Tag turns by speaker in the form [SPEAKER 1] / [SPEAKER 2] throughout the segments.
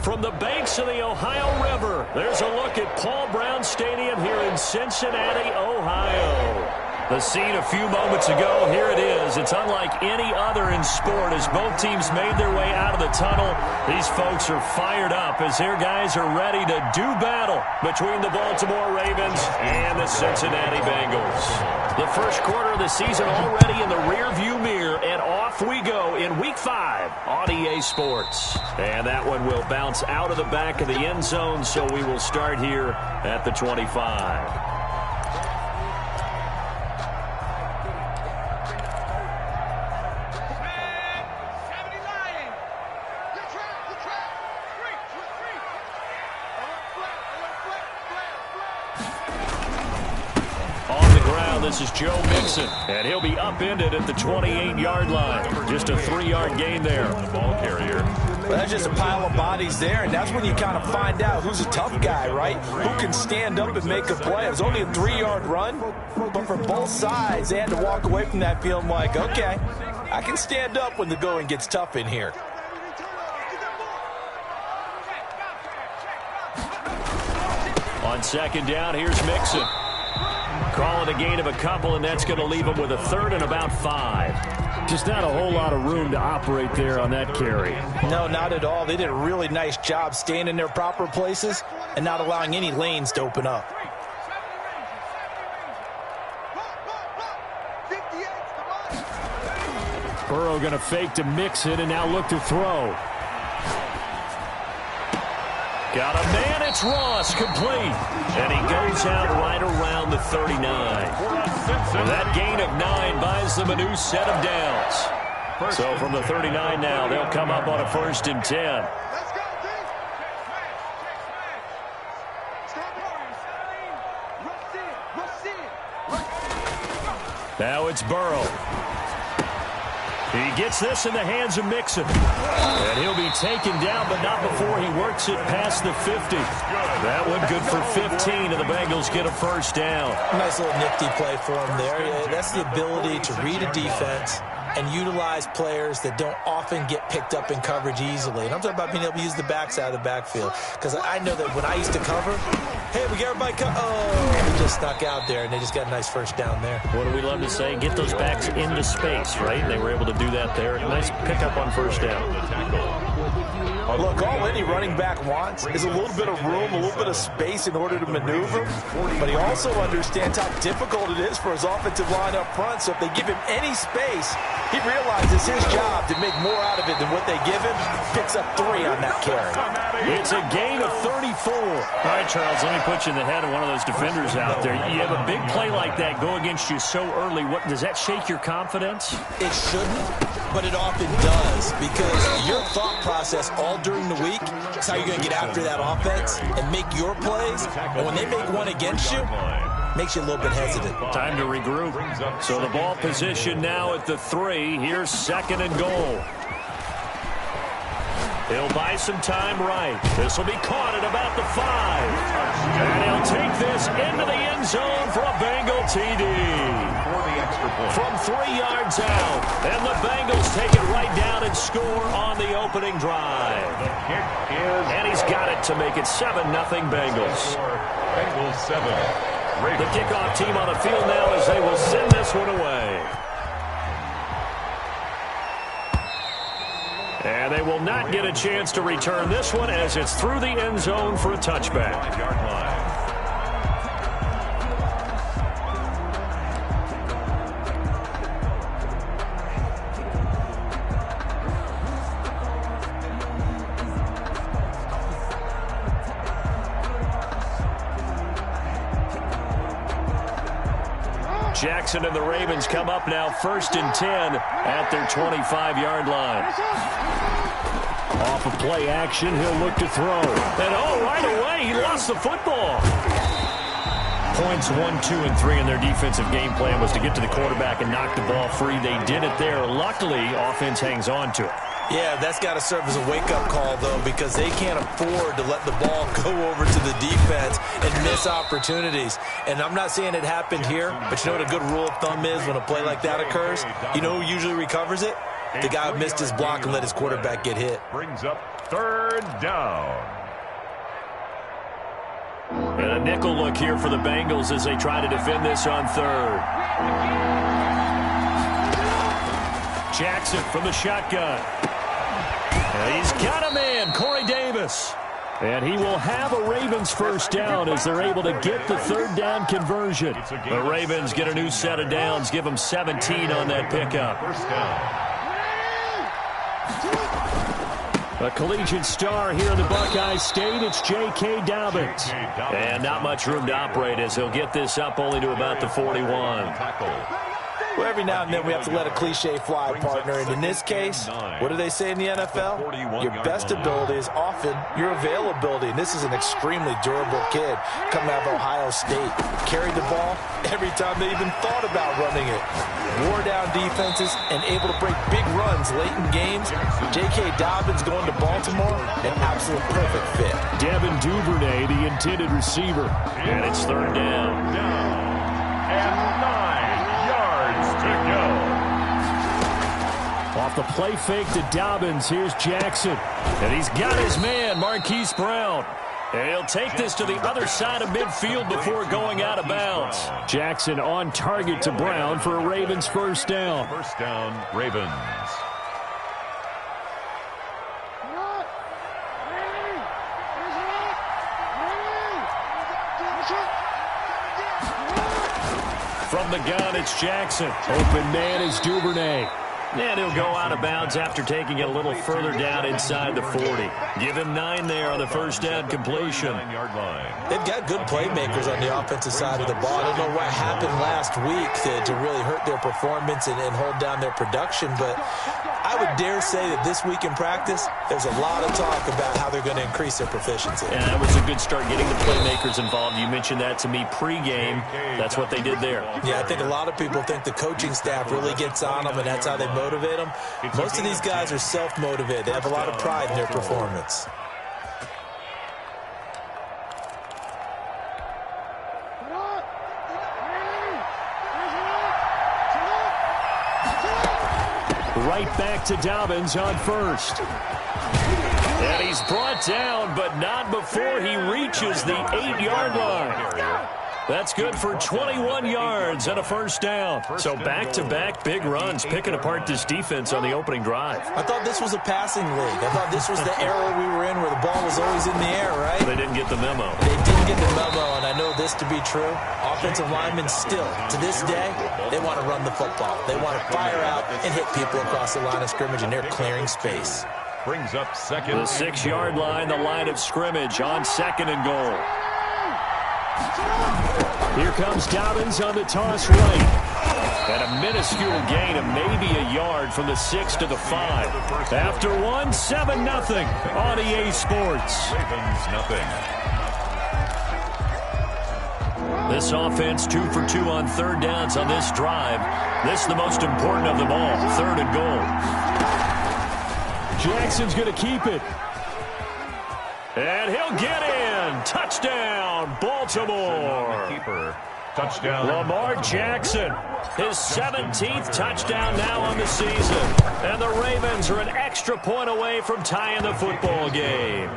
[SPEAKER 1] from the banks of the Ohio River, there's a look at Paul Brown Stadium here in Cincinnati, Ohio. The scene a few moments ago, here it is. It's unlike any other in sport as both teams made their way out of the tunnel. These folks are fired up as their guys are ready to do battle between the Baltimore Ravens and the Cincinnati Bengals. The first quarter of the season already in the rearview mirror, and off we go in Week 5 on EA Sports. And that one will bounce out of the back of the end zone, so we will start here at the 25. This is Joe Mixon, and he'll be upended at the 28-yard line. Just a 3-yard gain there. The ball carrier.
[SPEAKER 2] Well, that's just a pile of bodies there, and that's when you kind of find out who's a tough guy, right? Who can stand up and make a play. It was only a 3-yard run, but for both sides, they had to walk away from that feeling like, okay, I can stand up when the going gets tough in here.
[SPEAKER 1] On second down, here's Mixon. Calling a gain of a couple, and that's going to leave him with a 3rd and about 5. Just not a whole lot of room to operate there on that carry.
[SPEAKER 2] No, not at all. They did a really nice job staying in their proper places and not allowing any lanes to open up.
[SPEAKER 1] Burrow going to fake to Mixon and now look to throw. Got a man, it's Ross, complete. And he goes out right around the 39. And that gain of 9 buys them a new set of downs. So from the 39 now, they'll come up on a 1st and 10. Now it's Burrow. He gets this in the hands of Mixon. And he'll be taken down, but not before he works it past the 50. That one good for 15, and the Bengals get a 1st down.
[SPEAKER 2] Nice little nifty play for him there. That's the ability to read a defense and utilize players that don't often get picked up in coverage easily. And I'm talking about being able to use the backside of the backfield. Because I know that when I used to cover, hey, we got everybody we just snuck out there, and they just got a nice 1st down there.
[SPEAKER 1] What do we love to say? Get those backs into space, right? And they were able to do that there. Nice pickup on 1st down.
[SPEAKER 2] Look, all any running back wants is a little bit of room, a little bit of space in order to maneuver. But he also understands how difficult it is for his offensive line up front. So if they give him any space, he realizes his job to make more out of it than what they give him. Picks up 3 on that carry.
[SPEAKER 1] It's a gain of 34. All right, Charles, let me put you in the head of one of those defenders out there. You have a big play like that go against you so early. What does that shake your confidence?
[SPEAKER 2] It shouldn't, but it often does, because your thought process all during the week is how you're going to get after that offense and make your plays. And when they make one against you, makes you a little bit hesitant.
[SPEAKER 1] Time to regroup. So the ball position now at the 3. Here's 2nd and goal. He'll buy some time right. This will be caught at about the 5. And he'll take this into the end zone for a Bengal TD. From 3 yards out. And the Bengals take it right down and score on the opening drive. And he's got it to make it 7-0 Bengals.
[SPEAKER 3] Bengals 7.
[SPEAKER 1] The kickoff team on the field now as they will send this one away. And they will not get a chance to return this one as it's through the end zone for a touchback. Jackson and the Ravens come up now 1st and 10 at their 25-yard line. Off of play action, he'll look to throw. And right away, he lost the football. Points 1, 2, and 3 in their defensive game plan was to get to the quarterback and knock the ball free. They did it there. Luckily, offense hangs on to it.
[SPEAKER 2] Yeah, that's got to serve as a wake-up call, though, because they can't afford to let the ball go over to the defense and miss opportunities. And I'm not saying it happened here, but you know what a good rule of thumb is when a play like that occurs? You know who usually recovers it? The guy who missed his block and let his quarterback get hit.
[SPEAKER 3] Brings up third down.
[SPEAKER 1] And a nickel look here for the Bengals as they try to defend this on third. Jackson from the shotgun. And he's got a man, Corey Davis. And he will have a Ravens first down as they're able to get the third down conversion. The Ravens get a new set of downs, give them 17 on that pickup.
[SPEAKER 3] First down.
[SPEAKER 1] A collegiate star here in the Buckeye State, it's J.K. Dobbins. And not much room to operate as he'll get this up only to about the 41.
[SPEAKER 2] Well, every now and then we have to let a cliche fly, partner. And in this case, what do they say in the NFL? Your best ability is often your availability. And this is an extremely durable kid coming out of Ohio State. Carried the ball every time they even thought about running it. Wore down defenses and able to break big runs late in games. J.K. Dobbins going to Baltimore, an absolute perfect fit.
[SPEAKER 1] Devin Duvernay, the intended receiver. And it's third down.
[SPEAKER 3] And 9 yards to go.
[SPEAKER 1] Off the play fake to Dobbins, here's Jackson. And he's got his man, Marquise Brown. And he'll take this to the other side of midfield before going out of bounds. Jackson on target to Brown for a Ravens first down.
[SPEAKER 3] First down, Ravens.
[SPEAKER 1] From the gun, it's Jackson. Open man is Duvernay. And he'll go out of bounds after taking it a little further down inside the 40. Give him 9 there on the first down completion.
[SPEAKER 3] 9-yard line.
[SPEAKER 2] They've got good playmakers on the offensive side of the ball. I don't know what happened last week to really hurt their performance and hold down their production, but I would dare say that this week in practice, there's a lot of talk about how they're going to increase their proficiency.
[SPEAKER 1] And that was a good start getting the playmakers involved. You mentioned that to me pregame. That's what they did there.
[SPEAKER 2] Yeah, I think a lot of people think the coaching staff really gets on them, and that's how they motivate them. Most of these guys are self-motivated. They have a lot of pride in their performance.
[SPEAKER 1] Right back to Dobbins on first. And he's brought down, but not before he reaches the 8-yard line. That's good for 21 yards and a first down. So back-to-back big runs, picking apart this defense on the opening drive.
[SPEAKER 2] I thought this was a passing league. I thought this was the era we were in where the ball was always in the air, right?
[SPEAKER 1] They didn't get the memo.
[SPEAKER 2] They didn't get the memo, and I know this to be true. Offensive linemen still, to this day, they want to run the football. They want to fire out and hit people across the line of scrimmage, and they're clearing space.
[SPEAKER 3] Brings up second.
[SPEAKER 1] The 6-yard line, the line of scrimmage on second and goal. Here comes Dobbins on the toss right. And a minuscule gain of maybe a yard from the 6 to the 5. After one, 7-0 on EA Sports.
[SPEAKER 3] Ravens, nothing.
[SPEAKER 1] This offense 2 for 2 on third downs on this drive. This is the most important of them all, third and goal. Jackson's going to keep it. And he'll get in. Touchdown, Baltimore.
[SPEAKER 3] Keeper. Touchdown.
[SPEAKER 1] Lamar Jackson, his 17th touchdown now on the season. And the Ravens are an extra point away from tying the football game.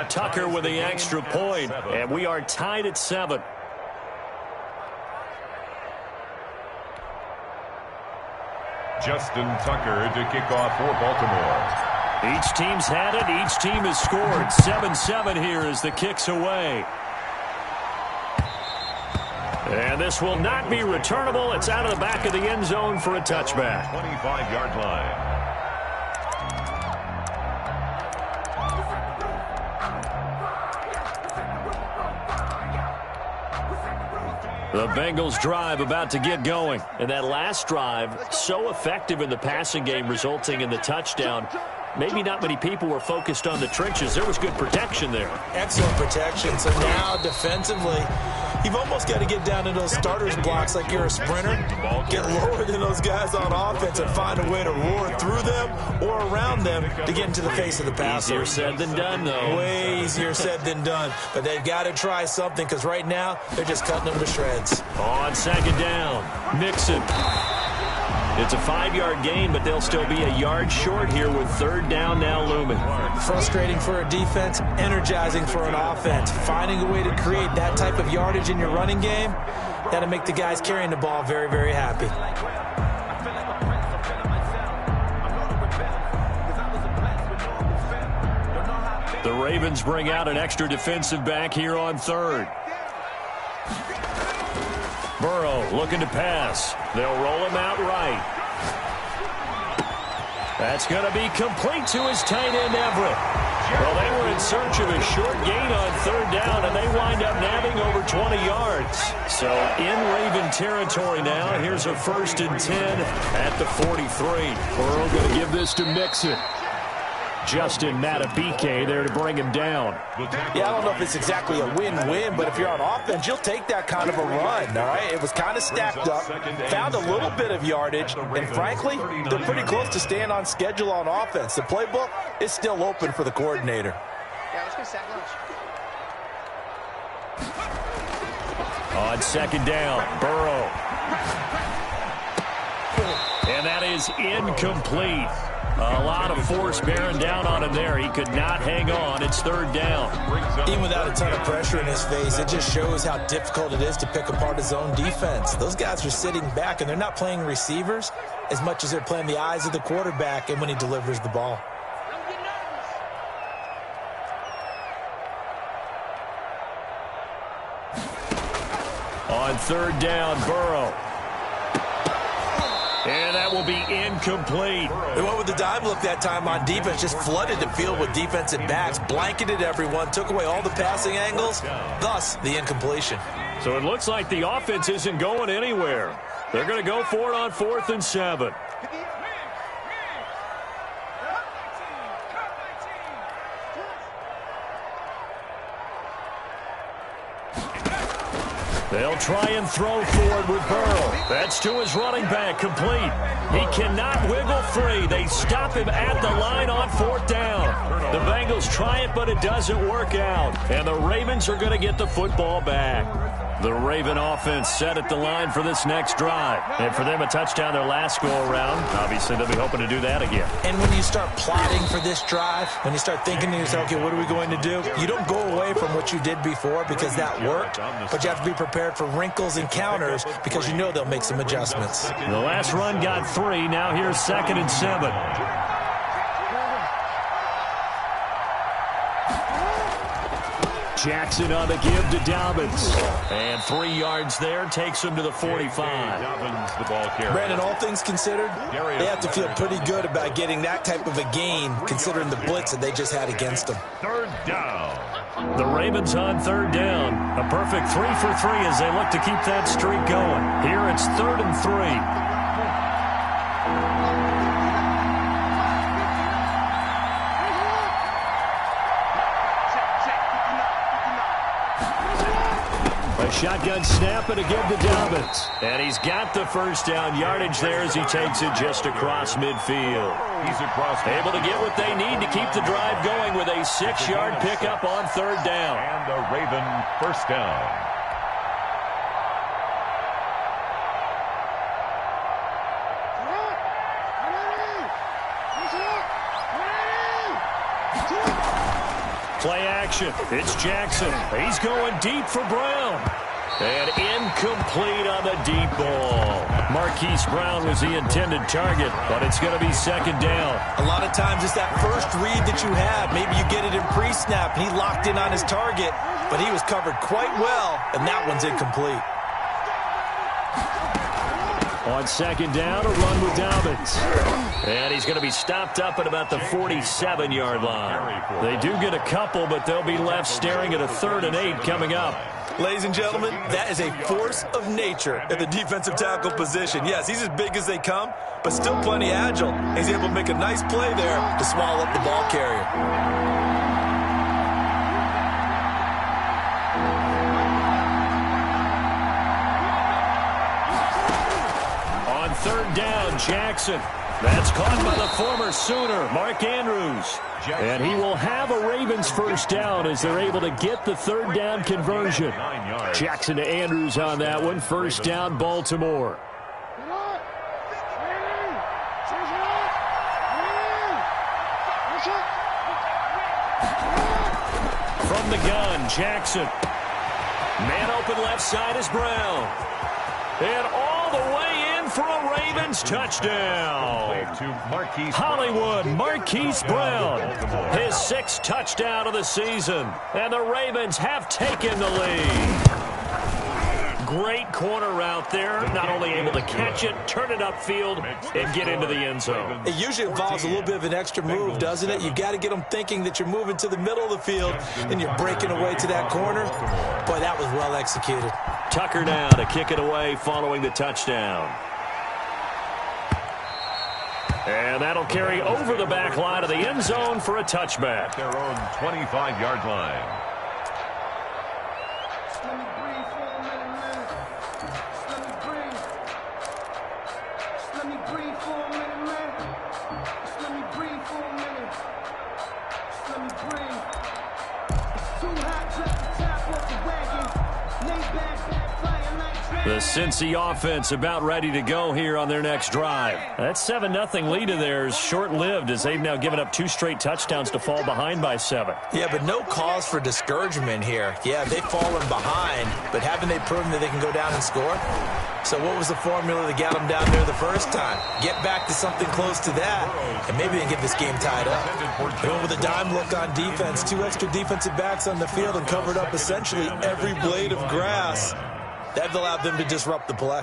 [SPEAKER 1] Tucker with the extra point, and we are tied at 7.
[SPEAKER 3] Justin Tucker to kick off for Baltimore.
[SPEAKER 1] Each team's had it. Each team has scored. 7-7 here as the kick's away. And this will not be returnable. It's out of the back of the end zone for a touchback.
[SPEAKER 3] 25-yard line.
[SPEAKER 1] The Bengals drive about to get going. And that last drive, so effective in the passing game, resulting in the touchdown. Maybe not many people were focused on the trenches. There was good protection there.
[SPEAKER 2] Excellent protection. So now defensively, you've almost got to get down to those starters blocks like you're a sprinter. Get lower than those guys on offense and find a way to roar through them or around them to get into the face of the passer.
[SPEAKER 1] Easier said than done, though.
[SPEAKER 2] Way easier said than done. But they've got to try something because right now they're just cutting them to shreds.
[SPEAKER 1] On second down, Mixon. It's a 5-yard gain, but they'll still be a yard short here with third down now looming.
[SPEAKER 2] Frustrating for a defense, energizing for an offense. Finding a way to create that type of yardage in your running game, that'll make the guys carrying the ball very, very happy.
[SPEAKER 1] The Ravens bring out an extra defensive back here on third. Burrow looking to pass. They'll roll him out right. That's going to be complete to his tight end, Everett. Well, they were in search of a short gain on third down, and they wind up nabbing over 20 yards. So in Raven territory now. Here's a 1st and 10 at the 43.
[SPEAKER 4] Burrow going to give this to Mixon.
[SPEAKER 1] Justin Matabike there to bring him down.
[SPEAKER 2] Yeah, I don't know if it's exactly a win-win, but if you're on offense, you'll take that kind of a run, all right? It was kind of stacked up, found a little bit of yardage, and frankly, they're pretty close to staying on schedule on offense. The playbook is still open for the coordinator.
[SPEAKER 5] Yeah, let's go sack lunch.
[SPEAKER 1] On 2nd down, Burrow. And that is incomplete. A lot of force bearing down on him there. He could not hang on. It's 3rd down.
[SPEAKER 2] Even without a ton of pressure in his face, it just shows how difficult it is to pick apart his own defense. Those guys are sitting back, and they're not playing receivers as much as they're playing the eyes of the quarterback and when he delivers the ball.
[SPEAKER 1] On 3rd down, Burrow. And that will be incomplete.
[SPEAKER 2] They went with the dive look that time on defense, just flooded the field with defensive backs, blanketed everyone, took away all the passing angles, thus the incompletion.
[SPEAKER 1] So it looks like the offense isn't going anywhere. They're going to go for it on 4th and 7. They'll try and throw forward with Burrow. That's to his running back, complete. He cannot wiggle free. They stop him at the line on 4th down. The Bengals try it, but it doesn't work out. And the Ravens are going to get the football back. The Raven offense set at the line for this next drive. And for them, a touchdown their last go-around. Obviously, they'll be hoping to do that again.
[SPEAKER 2] And when you start plotting for this drive, when you start thinking to yourself, okay, what are we going to do? You don't go away from what you did before because that worked, but you have to be prepared for wrinkles and counters because you know they'll make some adjustments.
[SPEAKER 1] The last run got 3. Now here's 2nd and 7. Jackson on the give to Dobbins. And 3 yards there takes him to the 45.
[SPEAKER 3] Dobbins, the ball carrier.
[SPEAKER 2] Brandon, all things considered, they have to feel pretty good about getting that type of a gain considering the blitz that they just had against them.
[SPEAKER 3] 3rd down.
[SPEAKER 1] The Ravens on 3rd down. A perfect 3 for 3 as they look to keep that streak going. Here it's 3rd and 3. Shotgun snap and a give to Dobbins. And he's got the 1st down yardage there as he takes it just across midfield.
[SPEAKER 3] He's across.
[SPEAKER 1] Able to get what they need to keep the drive going with a 6-yard pickup on 3rd down.
[SPEAKER 3] And the Raven 1st down.
[SPEAKER 1] Play action. It's Jackson. He's going deep for Brown. And incomplete on the deep ball. Marquise Brown was the intended target, but it's going to be 2nd down.
[SPEAKER 2] A lot of times it's that first read that you have. Maybe you get it in pre-snap, and he locked in on his target, but he was covered quite well, and that one's incomplete.
[SPEAKER 1] On 2nd down, a run with Dobbins. And he's going to be stopped up at about the 47-yard line. They do get a couple, but they'll be left staring at a 3rd and 8 coming up.
[SPEAKER 2] Ladies and gentlemen, that is a force of nature at the defensive tackle position. Yes, he's as big as they come, but still plenty agile. He's able to make a nice play there to swallow up the ball carrier.
[SPEAKER 1] On 3rd down, Jackson. That's caught by the former Sooner, Mark Andrews. And he will have a Ravens 1st down as they're able to get the 3rd down conversion. Jackson to Andrews on that one. 1st down, Baltimore. From the gun, Jackson. Man open left side is Brown. And all the way in for a Ravens touchdown. Hollywood Marquise Brown, his 6th touchdown of the season. And the Ravens have taken the lead. Great corner route there. Not only able to catch it, turn it upfield, and get into the end zone.
[SPEAKER 2] It usually involves a little bit of an extra move, doesn't it? You've got to get them thinking that you're moving to the middle of the field and you're breaking away to that corner. Boy, that was well executed.
[SPEAKER 1] Tucker now to kick it away following the touchdown. And that'll carry over the back line of the end zone for a touchback.
[SPEAKER 3] Their own 25-yard line.
[SPEAKER 1] The Cincy offense about ready to go here on their next drive. That 7-0 lead of theirs short-lived as they've now given up 2 straight touchdowns to fall behind by 7.
[SPEAKER 2] Yeah, but no cause for discouragement here. Yeah, they've fallen behind, but haven't they proven that they can go down and score? So what was the formula that got them down there the first time? Get back to something close to that, and maybe they can get this game tied up. They went with a dime look on defense, 2 extra defensive backs on the field and covered up essentially every blade of grass. That allowed them to disrupt the play.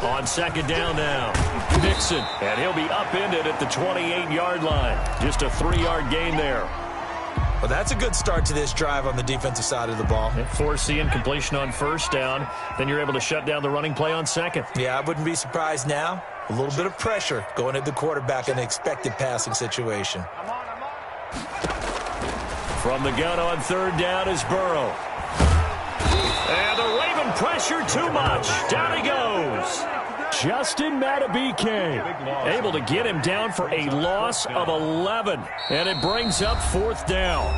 [SPEAKER 1] On second down now, Nixon, and he'll be upended at the 28-yard line. Just a 3-yard gain there.
[SPEAKER 2] Well, that's a good start to this drive on the defensive side of the ball.
[SPEAKER 1] Force the incompletion on first down, then you're able to shut down the running play on second.
[SPEAKER 2] Yeah, I wouldn't be surprised now. A little bit of pressure going at the quarterback in an expected passing situation.
[SPEAKER 1] From the gun on third down is Burrow. And the Raven pressure too much. Down he goes. Justin Madubuike able to get him down for a loss of 11. And it brings up 4th down.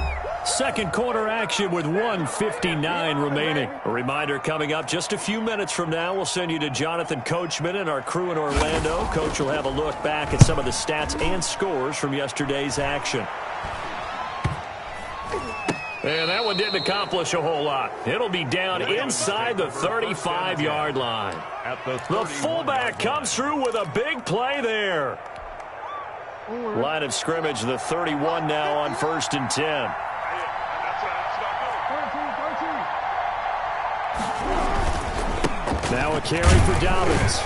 [SPEAKER 1] Second quarter action with 1:59 remaining. A reminder coming up just a few minutes from now. We'll send you to Jonathan Coachman and our crew in Orlando. Coach will have a look back at some of the stats and scores from yesterday's action. And that one didn't accomplish a whole lot. It'll be down inside the 35-yard line. The fullback comes through with a big play there. Line of scrimmage, the 31 now on 1st and 10. Now a carry for Dobbins.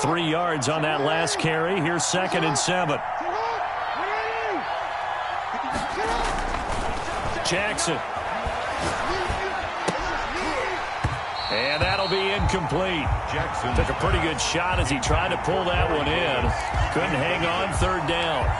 [SPEAKER 1] Three yards on that last carry. Here's 2nd and 7. Jackson. And that'll be incomplete. Jackson took a pretty good shot as he tried to pull that one in. Couldn't hang on, 3rd down.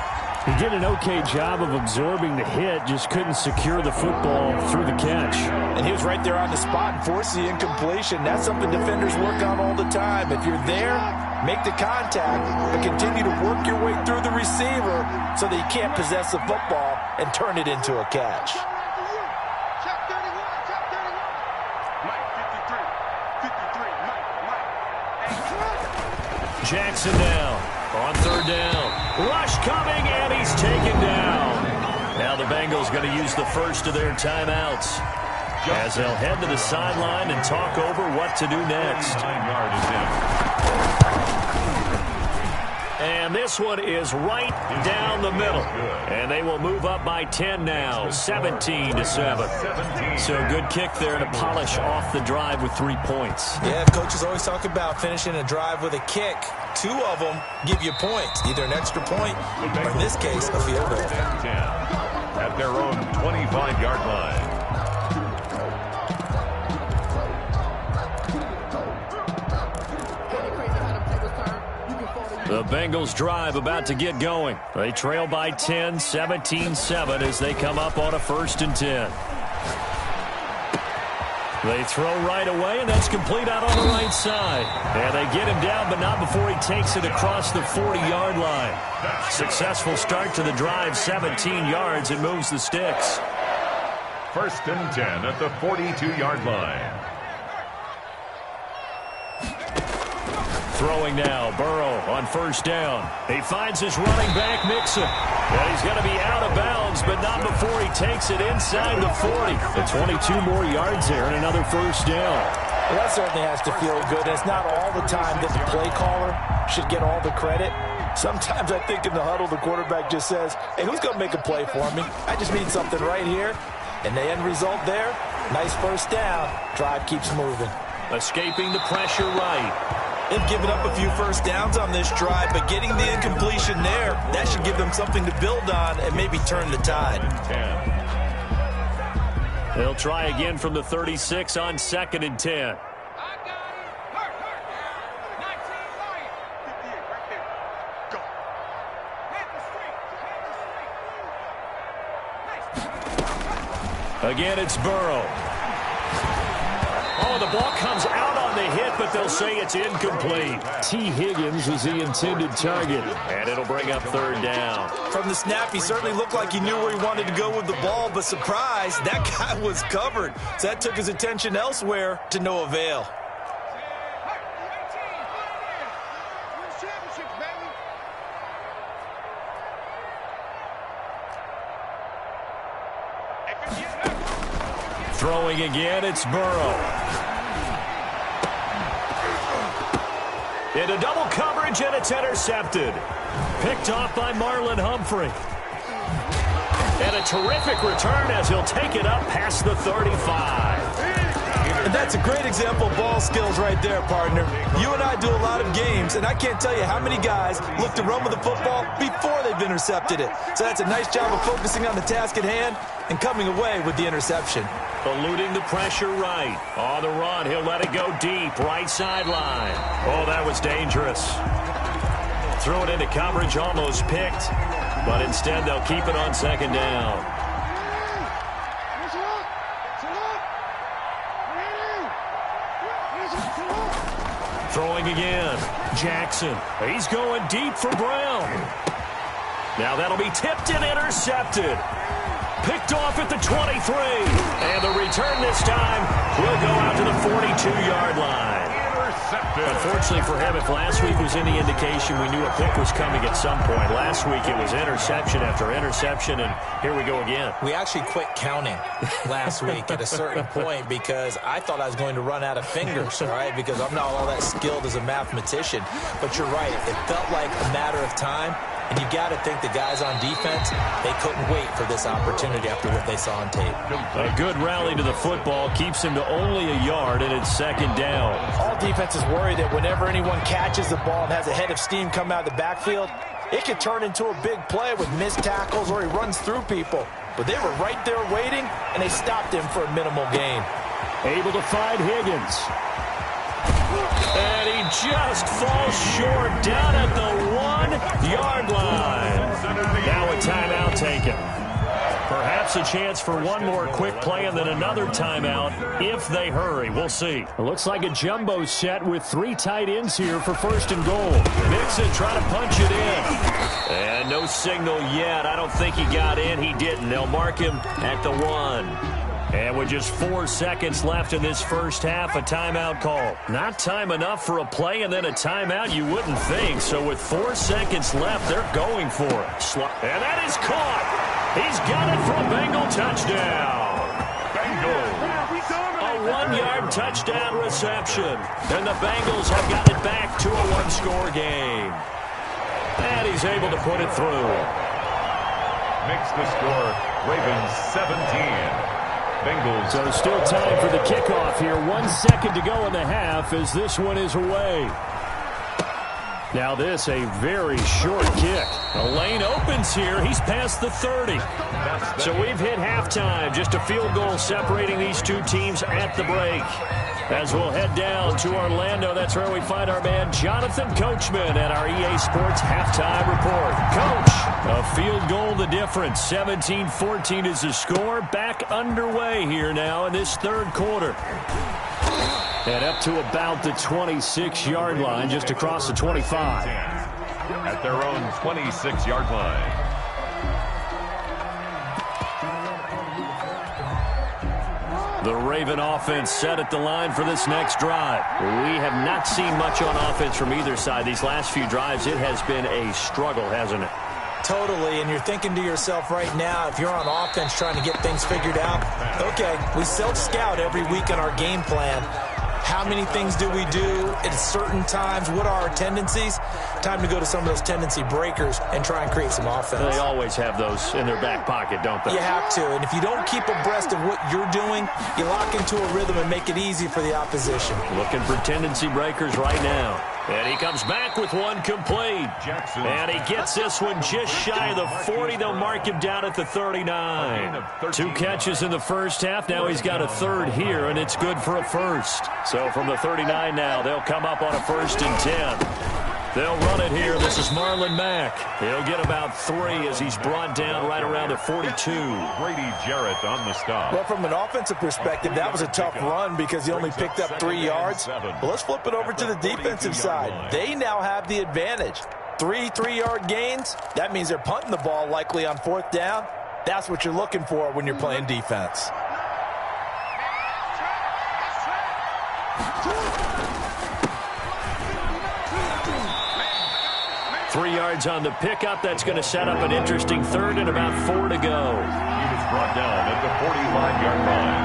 [SPEAKER 1] He did an okay job of absorbing the hit, just couldn't secure the football through the catch.
[SPEAKER 2] And he was right there on the spot and forced the incompletion. That's something defenders work on all the time. If you're there, make the contact, but continue to work your way through the receiver so that you can't possess the football and turn it into a catch.
[SPEAKER 1] Jackson down on 3rd down. Rush coming, and he's taken down. Now the Bengals going to use the first of their timeouts as they'll head to the sideline and talk over what to do next.
[SPEAKER 3] 9 yards in.
[SPEAKER 1] And this one is right down the middle. And they will move up by 10 now, 17-7. So good kick there to polish off the drive with 3 points.
[SPEAKER 2] Yeah, coaches always talk about finishing a drive with a kick. 2 of them give you points, either an extra point or, in this case, a field goal.
[SPEAKER 3] At their own 25-yard line.
[SPEAKER 1] The Bengals drive about to get going. They trail by 10, 17-7 as they come up on a 1st and 10. They throw right away, and that's complete out on the right side. And they get him down, but not before he takes it across the 40-yard line. Successful start to the drive, 17 yards, and moves the sticks.
[SPEAKER 3] First and 10 at the 42-yard line.
[SPEAKER 1] Throwing now, Burrow on first down. He finds his running back, Mixon. And he's going to be out of bounds, but not before he takes it inside the 40. And 22 more yards there and another first down.
[SPEAKER 2] Well, that certainly has to feel good. It's not all the time that the play caller should get all the credit. Sometimes I think in the huddle, the quarterback just says, hey, who's going to make a play for me? I just need something right here. And the end result there, nice first down. Drive keeps moving.
[SPEAKER 1] Escaping the pressure right.
[SPEAKER 2] They've given up a few first downs on this drive, but getting the incompletion there, that should give them something to build on and maybe turn the tide.
[SPEAKER 1] 10. They'll try again from the 36 on 2nd and 10. Again, it's Burrow. Oh, the ball comes out on the hit, but they'll say it's incomplete.
[SPEAKER 4] T. Higgins was the intended target.
[SPEAKER 1] And it'll bring up 3rd down.
[SPEAKER 2] From the snap, he certainly looked like he knew where he wanted to go with the ball, but surprise, that guy was covered. So that took his attention elsewhere to no avail.
[SPEAKER 1] Throwing again, it's Burrow. Into double coverage, and it's intercepted. Picked off by Marlon Humphrey. And a terrific return as he'll take it up past the 35.
[SPEAKER 2] And that's a great example of ball skills right there, partner. You and I do a lot of games, and I can't tell you how many guys look to run with the football before they've intercepted it. So that's a nice job of focusing on the task at hand and coming away with the interception.
[SPEAKER 1] Eluding the pressure right. On the run, he'll let it go deep. Right sideline. Oh, that was dangerous. Threw it into coverage, almost picked. But instead, they'll keep it on 2nd down. Throwing again. Jackson. He's going deep for Brown. Now that'll be tipped and intercepted. Picked off at the 23. And the return this time will go out to the 42-yard line. Intercepted. Unfortunately for him, if last week was any indication, we knew a pick was coming at some point. Last week it was interception after interception, and here we go again.
[SPEAKER 2] We actually quit counting last week at a certain point because I thought I was going to run out of fingers, right? Because I'm not all that skilled as a mathematician. But you're right. It felt like a matter of time. And you got to think the guys on defense, they couldn't wait for this opportunity after what they saw on tape.
[SPEAKER 1] A good rally to the football keeps him to only a yard, and it's 2nd down.
[SPEAKER 2] All defenses worry that whenever anyone catches the ball and has a head of steam come out of the backfield, it could turn into a big play with missed tackles or he runs through people. But they were right there waiting, and they stopped him for a minimal gain.
[SPEAKER 4] Able to find Higgins.
[SPEAKER 1] And he just falls short down at the 1-yard line. Now a timeout taken. Perhaps a chance for one more quick play and then another timeout if they hurry. We'll see.
[SPEAKER 4] It looks like a jumbo set with 3 tight ends here for 1st and goal.
[SPEAKER 1] Mixon trying to punch it in. And no signal yet. I don't think he got in. He didn't. They'll mark him at the 1. And with just 4 seconds left in this first half, a timeout call. Not time enough for a play and then a timeout, you wouldn't think. So with 4 seconds left, they're going for it. And that is caught. He's got it for a Bengal touchdown.
[SPEAKER 3] Bengals.
[SPEAKER 1] A 1-yard touchdown reception. And the Bengals have got it back to a 1-score game. And he's able to put it through.
[SPEAKER 3] Makes the score Ravens 17. Bengals.
[SPEAKER 4] So still time for the kickoff here. 1 second to go in the half as this one is away. Now this, a very short kick.
[SPEAKER 1] The lane opens here. He's past the 30. So we've hit halftime. Just a field goal separating these two teams at the break. As we'll head down to Orlando, that's where we find our man Jonathan Coachman at our EA Sports Halftime Report. Coach, a field goal the difference. 17-14 is the score. Back underway here now in this 3rd quarter.
[SPEAKER 4] And up to about the 26-yard line, just across the 25.
[SPEAKER 3] At their own 26-yard line.
[SPEAKER 1] The Raven offense set at the line for this next drive. We have not seen much on offense from either side. These last few drives, it has been a struggle, hasn't it?
[SPEAKER 2] Totally, and you're thinking to yourself right now, if you're on offense trying to get things figured out, okay, we self-scout every week on our game plan. How many things do we do at certain times? What are our tendencies? Time to go to some of those tendency breakers and try and create some offense.
[SPEAKER 1] They always have those in their back pocket, don't they?
[SPEAKER 2] You have to, and if you don't keep abreast of what you're doing, you lock into a rhythm and make it easy for the opposition.
[SPEAKER 1] Looking for tendency breakers right now. And he comes back with one complete.
[SPEAKER 3] Jackson.
[SPEAKER 1] And he gets this one just shy of the 40. They'll mark him down at the 39. 2 catches in the first half. Now he's got a third here, and it's good for a first. So from the 39 now, they'll come up on a 1st and 10. They'll run it here. This is Marlon Mack. He'll get about 3 as he's brought down right around the 42.
[SPEAKER 3] Grady Jarrett on the stop.
[SPEAKER 2] Well, from an offensive perspective, that was a tough run because he only picked up 3 yards. Well, let's flip it over to the defensive side. They now have the advantage. 3 3-yard gains. That means they're punting the ball likely on 4th down. That's what you're looking for when you're playing defense.
[SPEAKER 1] Three yards on the pickup. That's going to set up an interesting 3rd and about 4 to go.
[SPEAKER 3] He was brought down at the 45-yard line.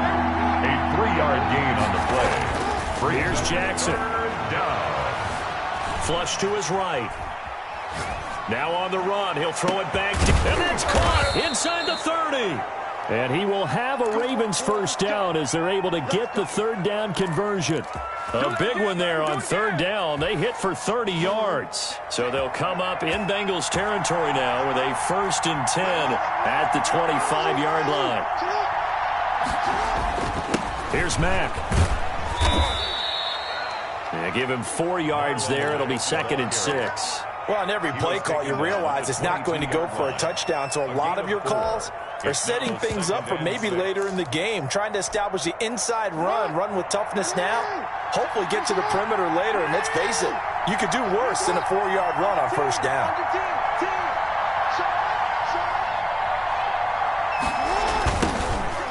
[SPEAKER 3] A 3-yard gain on the play.
[SPEAKER 1] Here's Jackson.
[SPEAKER 3] Down.
[SPEAKER 1] Flush to his right. Now on the run. He'll throw it back. And that's caught inside the 30. And he will have a Ravens 1st down as they're able to get the 3rd down conversion. A big one there on 3rd down. They hit for 30 yards. So they'll come up in Bengals territory now with a 1st and 10 at the 25-yard line. Here's Mack. They give him 4 yards there. It'll be 2nd and 6.
[SPEAKER 2] Well, on every play call, you realize it's not going to go for a touchdown. So a lot of your calls are setting things up for maybe later in the game, trying to establish the inside run with toughness now, hopefully get to the perimeter later. And let's face it, you could do worse than a 4-yard run on 1st down.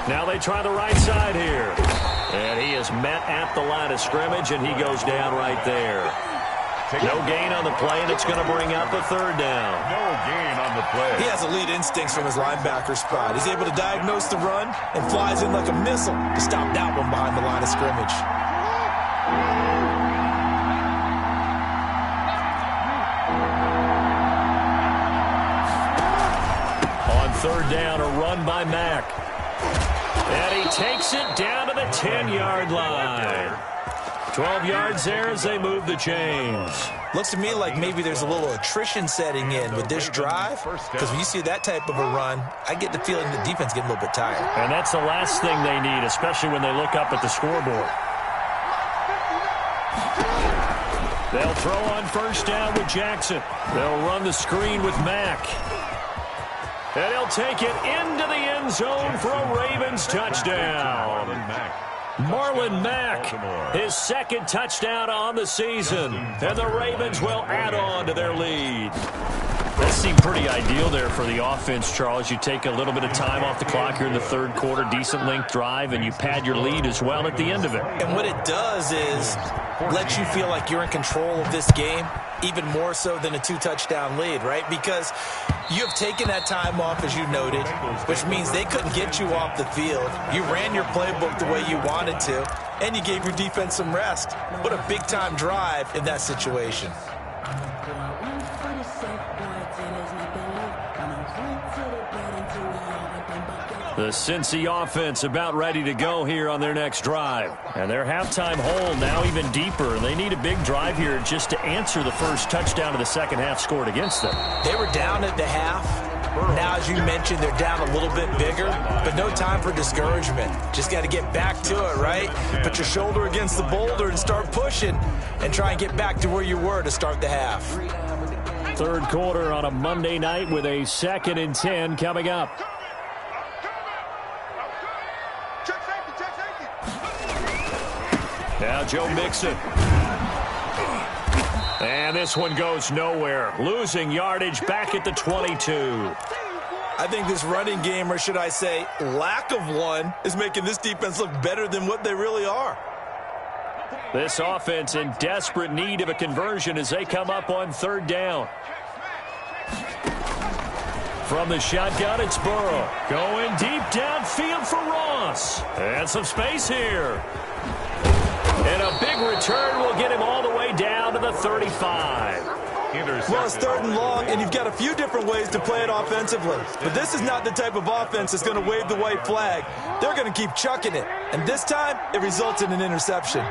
[SPEAKER 1] Now they try the right side here. And he is met at the line of scrimmage, and he goes down right there. No gain on the play, and it's going to bring up a 3rd down.
[SPEAKER 3] No gain on the play.
[SPEAKER 2] He has elite instincts from his linebacker spot. He's able to diagnose the run and flies in like a missile to stop that one behind the line of scrimmage.
[SPEAKER 1] On 3rd down, a run by Mack. And he takes it down to the 10-yard line. 12 yards there as they move the chains.
[SPEAKER 2] Looks to me like maybe there's a little attrition setting in with this drive, because when you see that type of a run, I get the feeling the defense getting a little bit tired.
[SPEAKER 1] And that's the last thing they need, especially when they look up at the scoreboard. They'll throw on 1st down with Jackson. They'll run the screen with Mack. And he'll take it into the end zone for a Ravens touchdown. Marlon Mack, his 2nd touchdown on the season. And the Ravens will add on to their lead. That seemed pretty ideal there for the offense, Charles. You take a little bit of time off the clock here in the 3rd quarter, decent length drive, and you pad your lead as well at the end of it.
[SPEAKER 2] And what it does is let you feel like you're in control of this game, even more so than a 2-touchdown lead, right? Because you have taken that time off, as you noted, which means they couldn't get you off the field. You ran your playbook the way you wanted to, and you gave your defense some rest. What a big-time drive in that situation.
[SPEAKER 1] The Cincy offense about ready to go here on their next drive. And their halftime hole now even deeper. And they need a big drive here just to answer the first touchdown of the second half scored against them.
[SPEAKER 2] They were down at the half. Now, as you mentioned, they're down a little bit bigger, but no time for discouragement. Just got to get back to it, right? Put your shoulder against the boulder and start pushing and try and get back to where you were to start the half.
[SPEAKER 4] 3rd quarter on a Monday night with a 2nd and 10 coming up.
[SPEAKER 1] Now Joe Mixon. And this one goes nowhere. Losing yardage back at the 22.
[SPEAKER 2] I think this running game, or should I say lack of one, is making this defense look better than what they really are.
[SPEAKER 1] This offense in desperate need of a conversion as they come up on third down. From the shotgun, it's Burrow. Going deep downfield for Ross. And some space here. And a big return will get him all the way down to the 35.
[SPEAKER 2] Well, it's third and long, and you've got a few different ways to play it offensively. But this is not the type of offense that's going to wave the white flag. They're going to keep chucking it. And this time, it results in an interception.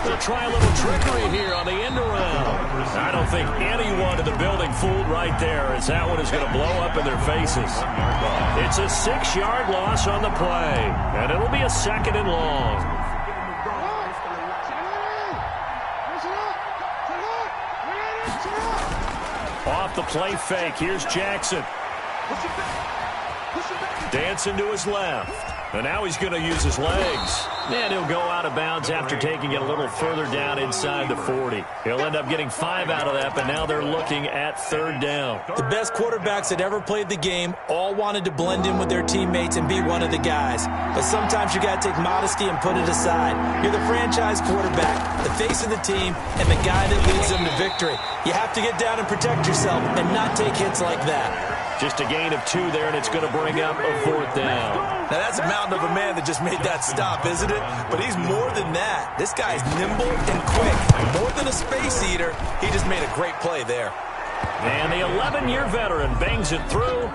[SPEAKER 1] They'll try a little trickery here on the end around. I don't think anyone in the building fooled right there, as that one is going to blow up in their faces. It's a 6-yard loss on the play, and it'll be a second and long. Off the play fake, here's Jackson. Dancing to his left. And now he's going to use his legs. And he'll go out of bounds after taking it a little further down inside the 40. He'll end up getting 5 out of that, but now they're looking at third down.
[SPEAKER 2] The best quarterbacks that ever played the game all wanted to blend in with their teammates and be one of the guys. But sometimes you got to take modesty and put it aside. You're the franchise quarterback, the face of the team, and the guy that leads them to victory. You have to get down and protect yourself and not take hits like that.
[SPEAKER 1] Just a gain of 2 there, and it's going to bring up a fourth down.
[SPEAKER 2] Now, that's a mountain of a man that just made that stop, isn't it? But he's more than that. This guy's nimble and quick. More than a space eater, he just made a great play there.
[SPEAKER 1] And the 11-year veteran bangs it through,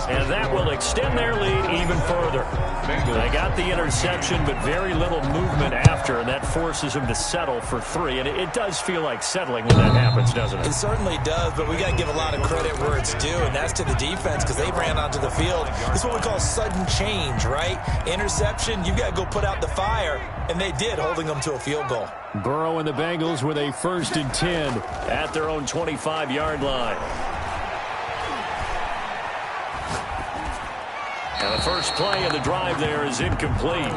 [SPEAKER 1] and that will extend their lead even further. They got the interception, but very little movement after, and that forces them to settle for 3. And it does feel like settling when that happens, doesn't it?
[SPEAKER 2] It certainly does, but we got to give a lot of credit where it's due, and that's to the defense because they ran onto the field. It's what we call sudden change, right? Interception, you got to go put out the fire, and they did, holding them to a field goal.
[SPEAKER 4] Burrow and the Bengals with a 1st and 10
[SPEAKER 1] at their own 25-yard line. And the first play of the drive there is incomplete.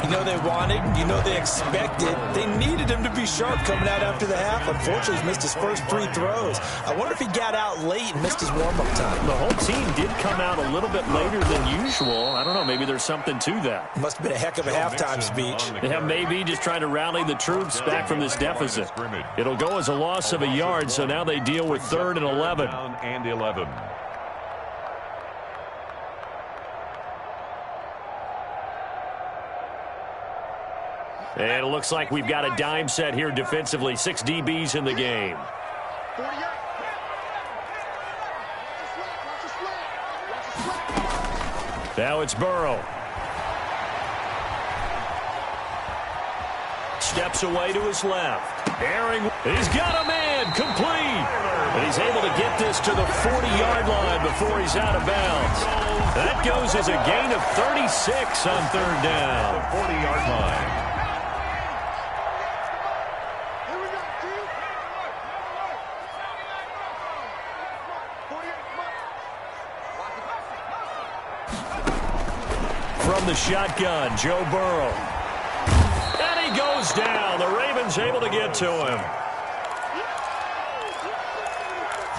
[SPEAKER 2] You know they wanted, you know they expected. They needed him to be sharp coming out after the half. Unfortunately, he's missed his first 3 throws. I wonder if he got out late and missed his warm-up time.
[SPEAKER 1] The whole team did come out a little bit later than usual. I don't know, maybe there's something to that.
[SPEAKER 2] Must have been a heck of a halftime speech.
[SPEAKER 1] Yeah, maybe just trying to rally the troops back from this deficit. It'll go as a loss of a yard, so now they deal with 3rd and 11.
[SPEAKER 3] And 11.
[SPEAKER 1] And it looks like we've got a dime set here defensively. 6 DBs in the game. Now it's Burrow. Steps away to his left. Airing. He's got a man. Complete. And he's able to get this to the 40-yard line before he's out of bounds. That goes as a gain of 36 on third down.
[SPEAKER 3] The 40-yard line.
[SPEAKER 1] From the shotgun, Joe Burrow. And he goes down. The Ravens able to get to him.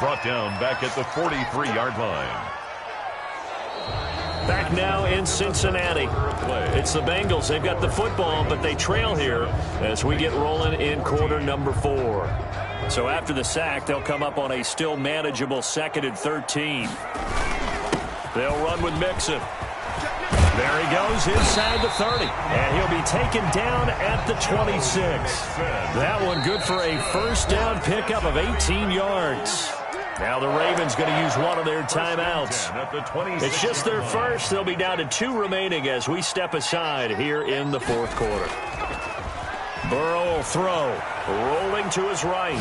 [SPEAKER 3] Brought down back at the 43-yard line.
[SPEAKER 1] Back now in Cincinnati. It's the Bengals. They've got the football, but they trail here as we get rolling in quarter number 4. So after the sack, they'll come up on a still manageable 2nd and 13. They'll run with Mixon. There he goes inside the 30. And he'll be taken down at the 26. That one good for a first down pickup of 18 yards. Now the Ravens going to use one of their timeouts. It's just their first. They'll be down to 2 remaining as we step aside here in the 4th quarter. Burrow will throw. Rolling to his right.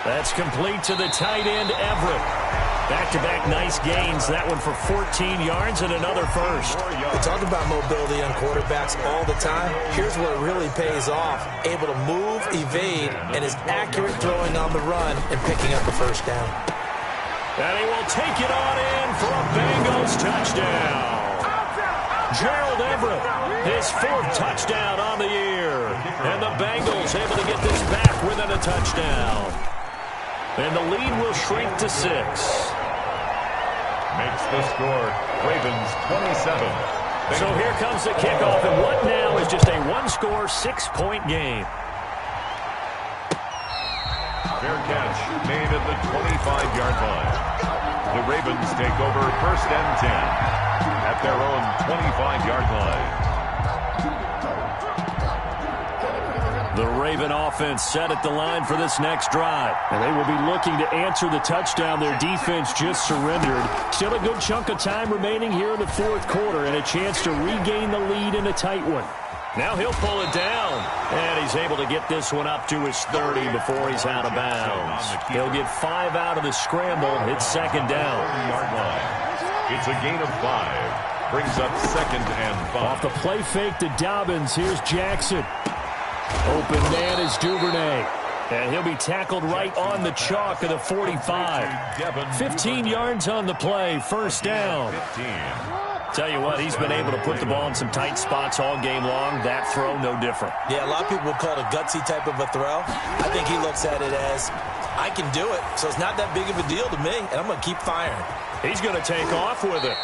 [SPEAKER 1] That's complete to the tight end, Everett. Back-to-back nice gains. That one for 14 yards and another first.
[SPEAKER 2] We talk about mobility on quarterbacks all the time. Here's where it really pays off. Able to move, evade, and is accurate throwing on the run and picking up the first down.
[SPEAKER 1] And he will take it on in for a Bengals touchdown. Gerald Everett, his 4th touchdown on the year. And the Bengals able to get this back within a touchdown. And the lead will shrink to 6.
[SPEAKER 3] Makes the score Ravens 27.
[SPEAKER 1] So here comes the kickoff, and what now is just a one-score, 6-point game.
[SPEAKER 3] Fair catch made at the 25-yard line. The Ravens take over 1st and 10 at their own 25-yard line.
[SPEAKER 1] The Raven offense set at the line for this next drive.
[SPEAKER 4] And they will be looking to answer the touchdown their defense just surrendered. Still a good chunk of time remaining here in the fourth quarter and a chance to regain the lead in a tight one.
[SPEAKER 1] Now he'll pull it down. And he's able to get this one up to his 30 before he's out of bounds. He'll get 5 out of the scramble. It's 2nd down.
[SPEAKER 3] It's a gain of 5. Brings up 2nd and 5.
[SPEAKER 4] Off the play fake to Dobbins, here's Jackson. Open man is Duvernay. And he'll be tackled right on the chalk of the 45. 15 yards on the play, 1st down.
[SPEAKER 1] Tell you what, he's been able to put the ball in some tight spots all game long. That throw, no different.
[SPEAKER 2] Yeah, a lot of people would call it a gutsy type of a throw. I think he looks at it as, I can do it, so it's not that big of a deal to me, and I'm going to keep firing.
[SPEAKER 1] He's going to take off with it.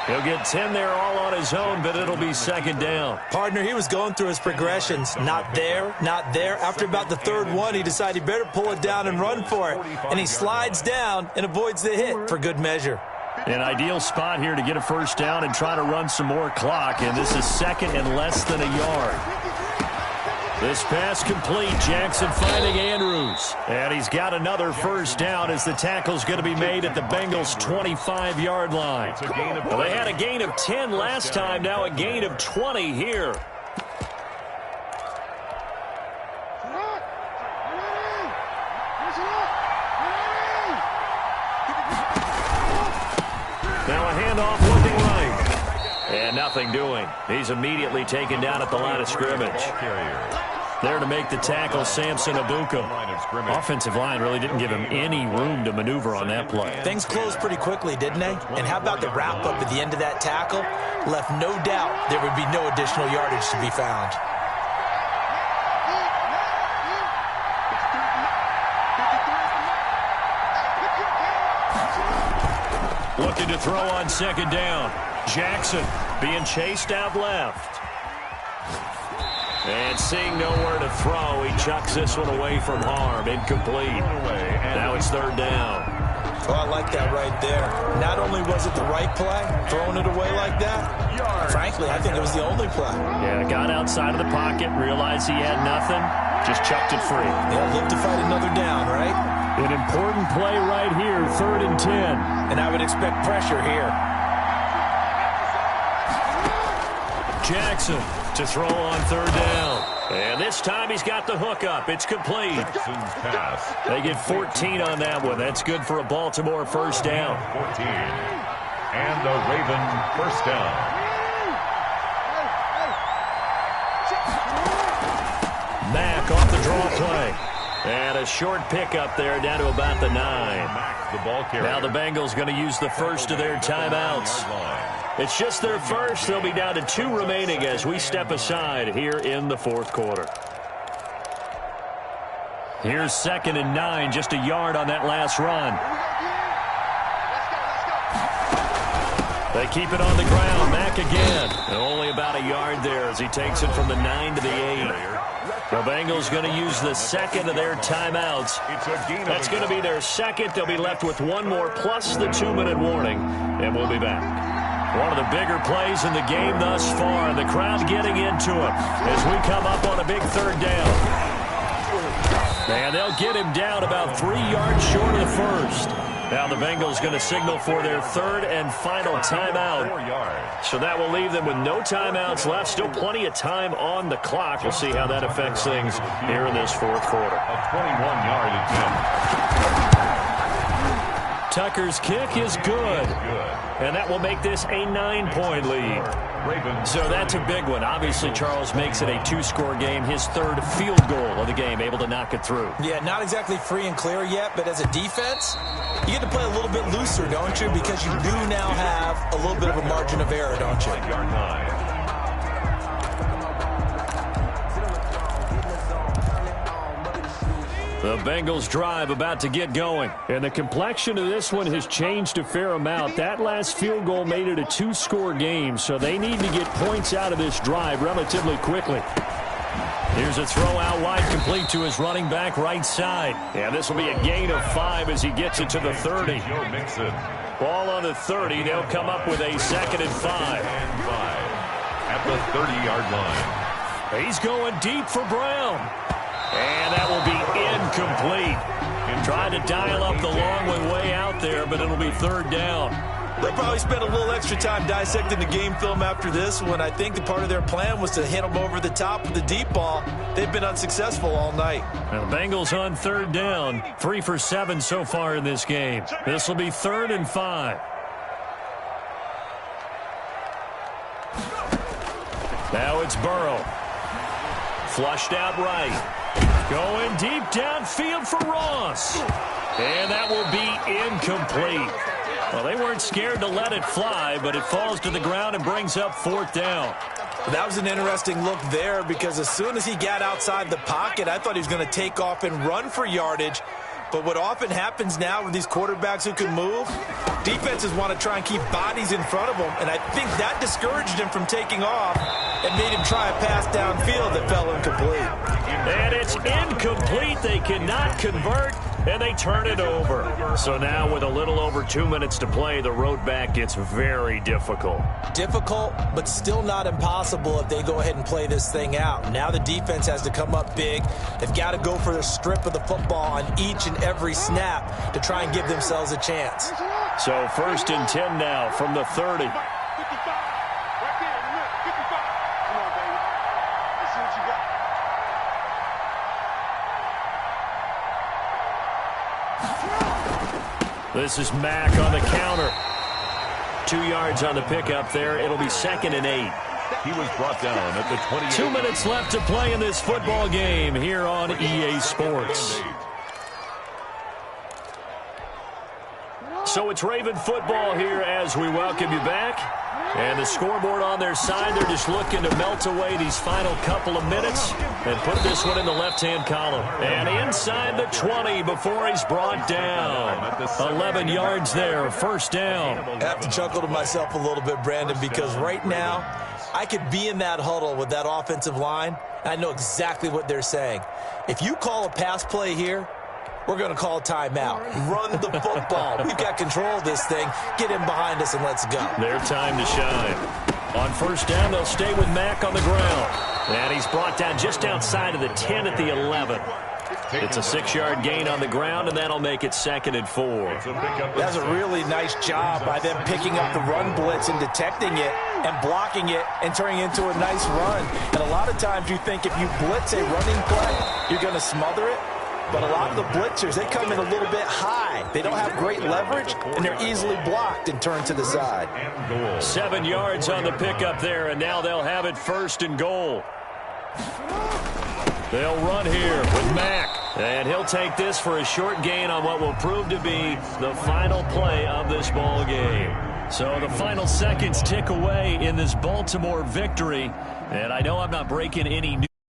[SPEAKER 1] He'll get 10 there all on his own, but it'll be 2nd down.
[SPEAKER 2] Partner, he was going through his progressions. Not there, not there. After about the 3rd one, he decided he better pull it down and run for it. And he slides down and avoids the hit for good measure.
[SPEAKER 4] An ideal spot here to get a 1st down and try to run some more clock. And this is 2nd and less than a yard.
[SPEAKER 1] This pass complete. Jackson finding Andrews. And he's got another 1st down as the tackle's going to be made at the Bengals' 25-yard line. Well, they had a gain of 10 last time. Now a gain of 20 here. Now a handoff looking right. And nothing doing. He's immediately taken down at the line of scrimmage. There to make the tackle, Samson Abuka. Offensive line really didn't give him any room to maneuver on that play.
[SPEAKER 2] Things closed pretty quickly, didn't they? And how about the wrap-up at the end of that tackle? Left no doubt there would be no additional yardage to be found.
[SPEAKER 1] Looking to throw on 2nd down. Jackson being chased out left. And seeing nowhere to throw, he chucks this one away from harm. Incomplete. Now it's 3rd down.
[SPEAKER 2] Oh, I like that right there. Not only was it the right play, throwing it away like that, frankly, I think it was the only play.
[SPEAKER 4] Yeah, got outside of the pocket, realized he had nothing, just chucked it free.
[SPEAKER 2] Yeah, live to fight another down, right?
[SPEAKER 4] An important play right here, 3rd and 10.
[SPEAKER 2] And I would expect pressure here.
[SPEAKER 1] Jackson to throw on 3rd down. And this time he's got the hook up. It's complete.
[SPEAKER 3] Pass.
[SPEAKER 1] They get 14 on that one. That's good for a Baltimore 1st down.
[SPEAKER 3] 14. And a Raven 1st down.
[SPEAKER 1] Mack off the draw play. And a short pickup there down to about the 9. Now the Bengals going to use the first of their timeouts. It's just their first. They'll be down to 2 remaining as we step aside here in the fourth quarter. Here's 2nd and 9, just a yard on that last run. They keep it on the ground. Mack again. And only about a yard there as he takes it from the 9 to the 8. The Bengals going to use the 2nd of their timeouts. That's going to be their 2nd. They'll be left with 1 more plus the 2-minute warning. And we'll be back. One of the bigger plays in the game thus far. The crowd getting into it as we come up on a big 3rd down. And they'll get him down about 3 yards short of the 1st. Now the Bengals going to signal for their 3rd and final timeout. So that will leave them with no timeouts left. Still plenty of time on the clock. We'll see how that affects things here in this fourth quarter.
[SPEAKER 3] A 21-yard attempt.
[SPEAKER 1] Tucker's kick is good. And that will make this a 9-point lead. So that's a big one. Obviously, Charles makes it a 2-score game. His 3rd field goal of the game, able to knock it through.
[SPEAKER 2] Yeah, not exactly free and clear yet, but as a defense, you get to play a little bit looser, don't you? Because you do now have a little bit of a margin of error, don't you?
[SPEAKER 1] The Bengals drive about to get going.
[SPEAKER 4] And the complexion of this one has changed a fair amount. That last field goal made it a 2-score game, so they need to get points out of this drive relatively quickly.
[SPEAKER 1] Here's a throw out wide, complete to his running back right side. And this will be a gain of 5 as he gets it to the 30. Ball on the 30. They'll come up with a 2nd and 5.
[SPEAKER 3] At the 30-yard line.
[SPEAKER 1] He's going deep for Brown. And that will be incomplete. Trying to dial up the long way out there, but it'll be 3rd down.
[SPEAKER 2] They'll probably spend a little extra time dissecting the game film after this one. I think the part of their plan was to hit them over the top with the deep ball. They've been unsuccessful all night.
[SPEAKER 1] Now the Bengals on 3rd down. 3 for 7 so far in this game. This will be 3rd and 5. Now it's Burrow. Flushed out right. Going deep downfield for Ross. And that will be incomplete. Well, they weren't scared to let it fly, but it falls to the ground and brings up 4th down.
[SPEAKER 2] That was an interesting look there because as soon as he got outside the pocket, I thought he was going to take off and run for yardage. But what often happens now with these quarterbacks who can move, defenses want to try and keep bodies in front of them, and I think that discouraged him from taking off and made him try a pass downfield that fell incomplete.
[SPEAKER 1] And it's incomplete. They cannot convert, and they turn it over. So now with a little over 2 minutes to play, the road back gets very difficult.
[SPEAKER 2] Difficult, but still not impossible if they go ahead and play this thing out. Now the defense has to come up big. They've got to go for the strip of the football on each and every snap to try and give themselves a chance.
[SPEAKER 1] So 1st and 10 now from the 30. This is Mack on the counter. 2 yards on the pickup there. It'll be 2nd and 8.
[SPEAKER 3] He was brought down at the 28.
[SPEAKER 1] 2 minutes left to play in this football game here on EA Sports. So it's Raven football here as we welcome you back. And the scoreboard on their side, they're just looking to melt away these final couple of minutes and put this one in the left-hand column. And inside the 20 before he's brought down. 11 yards there, 1st down.
[SPEAKER 2] I have to chuckle to myself a little bit, Brandon, because right now I could be in that huddle with that offensive line, and I know exactly what they're saying. If you call a pass play here, we're going to call a timeout. Run the football. We've got control of this thing. Get him behind us and let's go.
[SPEAKER 1] Their time to shine. On 1st down, they'll stay with Mack on the ground. And he's brought down just outside of the 10 at the 11. It's a 6-yard gain on the ground, and that'll make it 2nd and 4.
[SPEAKER 2] That's a really nice job by them picking up the run blitz and detecting it and blocking it and turning it into a nice run. And a lot of times you think if you blitz a running play, you're going to smother it. But a lot of the blitzers, they come in a little bit high. They don't have great leverage, and they're easily blocked and turned to the side.
[SPEAKER 1] 7 yards on the pickup there, and now they'll have it 1st and goal. They'll run here with Mack. And he'll take this for a short gain on what will prove to be the final play of this ball game. So the final seconds tick away in this Baltimore victory. And I know I'm not breaking any news.